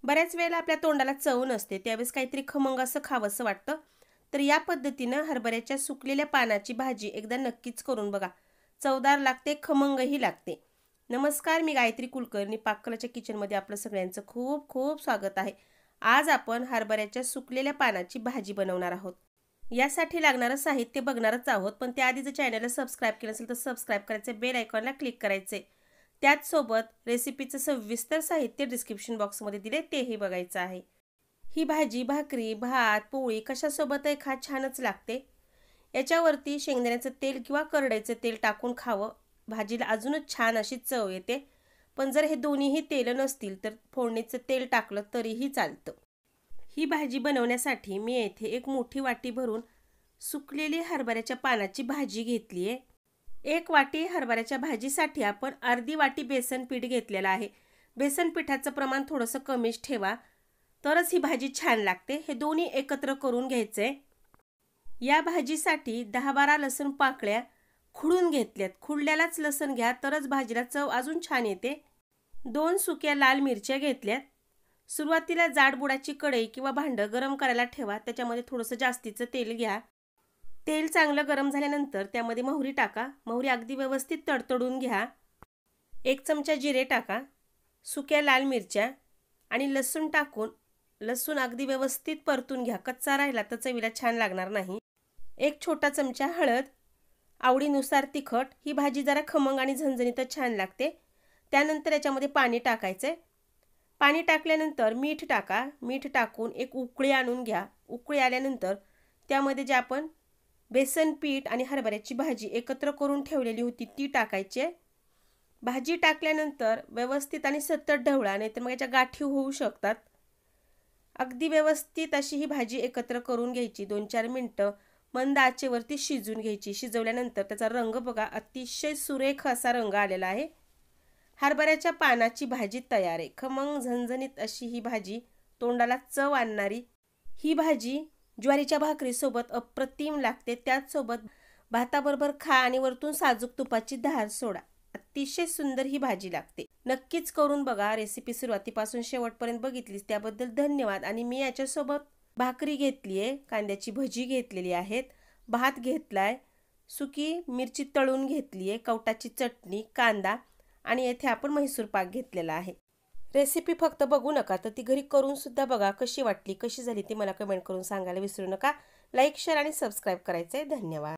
बऱ्याच वेळेला आपल्या तोंडाला चव नसते, त्यावेळेस काहीतरी खमंग असं खावंसं वाटतं. तर या पद्धतीनं हरभऱ्याच्या सुकलेल्या पानाची भाजी एकदा नक्कीच करून बघा. चवदार लागते, खमंगही लागते. नमस्कार, मी गायत्री कुलकर्णी. पाककलेच्या किचनमध्ये आपलं सगळ्यांचं खूप खूप स्वागत आहे. आज आपण हरभऱ्याच्या सुकलेल्या पानाची भाजी बनवणार आहोत. यासाठी लागणारं साहित्य बघणारच आहोत, पण त्याआधी जर चॅनलला सबस्क्राईब केलं असेल तर सबस्क्राईब करायचे, बेल आयकॉनला क्लिक करायचे. त्याचसोबत रेसिपीचं सविस्तर साहित्य डिस्क्रिप्शन बॉक्समध्ये दिले, तेही बघायचं आहे. ही भाजी भाकरी, भात, पोळी कशासोबतही खा, छानच लागते. याच्यावरती शेंगदाण्याचं तेल किंवा करडईचं तेल टाकून खावं, भाजीला अजूनच छान अशी चव येते. पण जर हे दोन्हीही तेल नसतील तर फोडणीचं तेल टाकलं तरीही चालतं. ही भाजी बनवण्यासाठी मी येथे एक मोठी वाटी भरून सुकलेली हरभऱ्याच्या पानाची भाजी घेतली आहे. 1 वाटी हरभऱ्याच्या भाजीसाठी आपण अर्धी वाटी बेसन पीठ घेतलेलं आहे. बेसन पिठाचं प्रमाण थोडंसं कमीच ठेवा, तरच ही भाजी छान लागते. हे दोन्ही एकत्र करून घ्यायचे. या भाजीसाठी 10-12 लसूण पाकळ्या खुडून घेतल्यात. खुडल्यालाच लसूण घ्या, तरच भाजीला चव अजून छान येते. 2 सुक्या लाल मिरच्या घेतल्यात. सुरुवातीला जाडबुडाची कढई किंवा भांडं गरम करायला ठेवा. त्याच्यामध्ये थोडंसं जास्तीचं तेल घ्या. तेल चांगलं गरम झाल्यानंतर त्यामध्ये मोहरी टाका. मोहरी अगदी व्यवस्थित तडतडून घ्या. 1 चमचा जिरे टाका. सुक्या लाल मिरच्या आणि लसूण टाकून लसूण अगदी व्यवस्थित परतून घ्या. कच्चा राहिला तर चवीला छान लागणार नाही. 1 छोटा चमचा हळद, आवडीनुसार तिखट. ही भाजी जरा खमंग आणि झणझणीतच छान लागते. त्यानंतर याच्यामध्ये पाणी टाकायचे. पाणी टाकल्यानंतर मीठ टाका. मीठ टाकून एक उकळी आणून घ्या. उकळी आल्यानंतर त्यामध्ये जे आपण बेसन पीठ आणि हरभऱ्याची भाजी एकत्र करून ठेवलेली होती ती टाकायची. भाजी टाकल्यानंतर व्यवस्थित आणि सतत ढवळा, नाहीतर मग याच्या गाठी होऊ शकतात. अगदी व्यवस्थित अशी ही भाजी एकत्र करून घ्यायची. 2-4 मिनटं मंद आचेवरती शिजून घ्यायची. शिजवल्यानंतर त्याचा रंग बघा, अतिशय सुरेख असा रंग आलेला आहे. हरभऱ्याच्या पानाची भाजी तयार आहे. खमंग झणझणीत अशी ही भाजी, तोंडाला चव आणणारी ही भाजी ज्वारीच्या भाकरीसोबत अप्रतिम लागते. त्याचसोबत भाताबरोबर खा आणि वरतून साजूक तुपाची धार सोडा. अतिशय सुंदर ही भाजी लागते. नक्कीच करून बघा. रेसिपी सुरुवातीपासून शेवटपर्यंत बघितलीस त्याबद्दल धन्यवाद. आणि मी याच्यासोबत भाकरी घेतली आहे, कांद्याची भजी घेतलेली आहेत, भात घेतलाय, सुकी मिरची तळून घेतली आहे, कवटाची चटणी, कांदा आणि येथे आपण म्हैसूर पाक घेतलेला आहे. रेसिपी फक्त बघू नका, तर ती घरी करून सुद्धा बघा. कशी वाटली, कशी झाली ती मला कमेंट करून सांगायला विसरू नका. लाईक, शेअर आणि सबस्क्राईब करायचे. धन्यवाद.